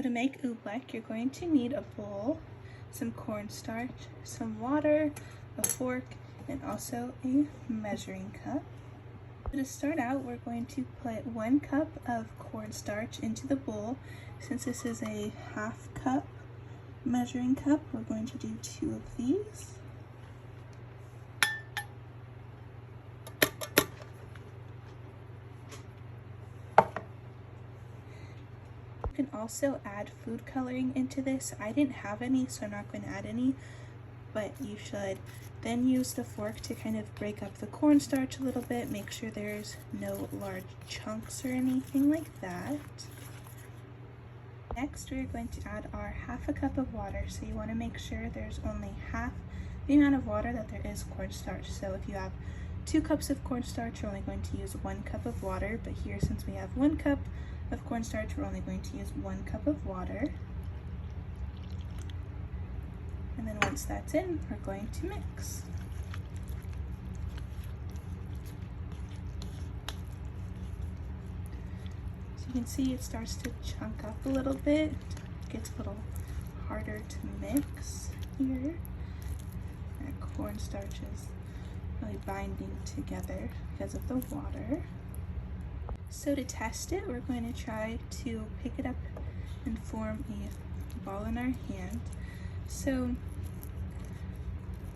To make oobleck, you're going to need a bowl, some cornstarch, some water, a fork, and also a measuring cup. To start out, we're going to put 1 cup of cornstarch into the bowl. Since this is a half cup measuring cup, we're going to do 2 of these. You can also add food coloring into this. I didn't have any, so I'm not going to add any, but you should. Then use the fork to kind of break up the cornstarch a little bit. Make sure there's no large chunks or anything like that. Next, we're going to add our half a cup of water. So you want to make sure there's only half the amount of water that there is cornstarch. So if you have 2 cups of cornstarch, you're only going to use 1 cup of water. But here, since we have 1 cup of cornstarch, we're only going to use 1 cup of water. And then once that's in, we're going to mix. So you can see it starts to chunk up a little bit. It gets a little harder to mix here. That cornstarch is really binding together because of the water. So to test it, we're going to try to pick it up and form a ball in our hand. So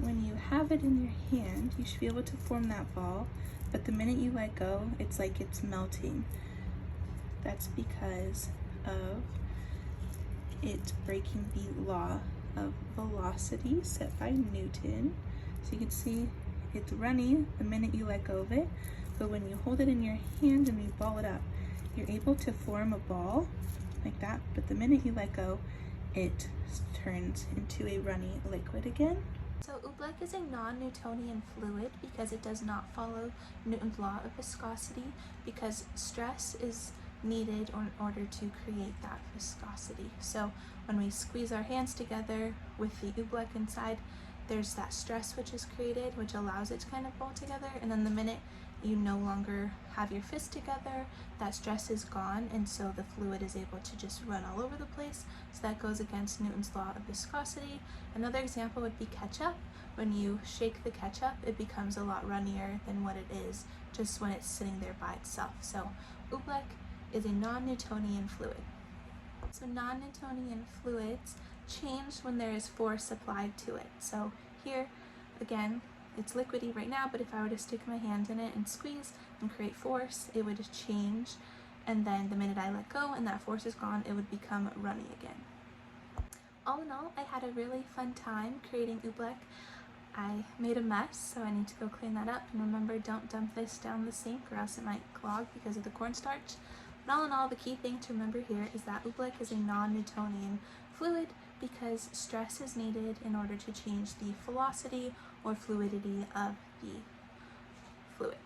when you have it in your hand, you should be able to form that ball, but the minute you let go, it's like it's melting. That's because of it breaking the law of velocity set by Newton. So you can see it's running the minute you let go of it, but when you hold it in your hand and you ball it up, you're able to form a ball like that, but the minute you let go, it turns into a runny liquid again. So Oobleck is a non-Newtonian fluid because it does not follow Newton's law of viscosity, because stress is needed in order to create that viscosity. So when we squeeze our hands together with the Oobleck inside, there's that stress which is created, which allows it to kind of ball together, and then the minute you no longer have your fist together, that stress is gone, and so the fluid is able to just run all over the place. So that goes against Newton's law of viscosity. Another example would be ketchup. When you shake the ketchup, it becomes a lot runnier than what it is just when it's sitting there by itself. So Oobleck is a non-Newtonian fluid. So non-Newtonian fluids change when there is force applied to it. So here, again, it's liquidy right now, but if I were to stick my hand in it and squeeze and create force, it would change, and then the minute I let go and that force is gone, it would become runny again. All in all, I had a really fun time creating Oobleck. I made a mess, so I need to go clean that up, and remember, don't dump this down the sink or else it might clog because of the cornstarch. But all in all, the key thing to remember here is that Oobleck is a non-Newtonian fluid because stress is needed in order to change the velocity or fluidity of the fluid.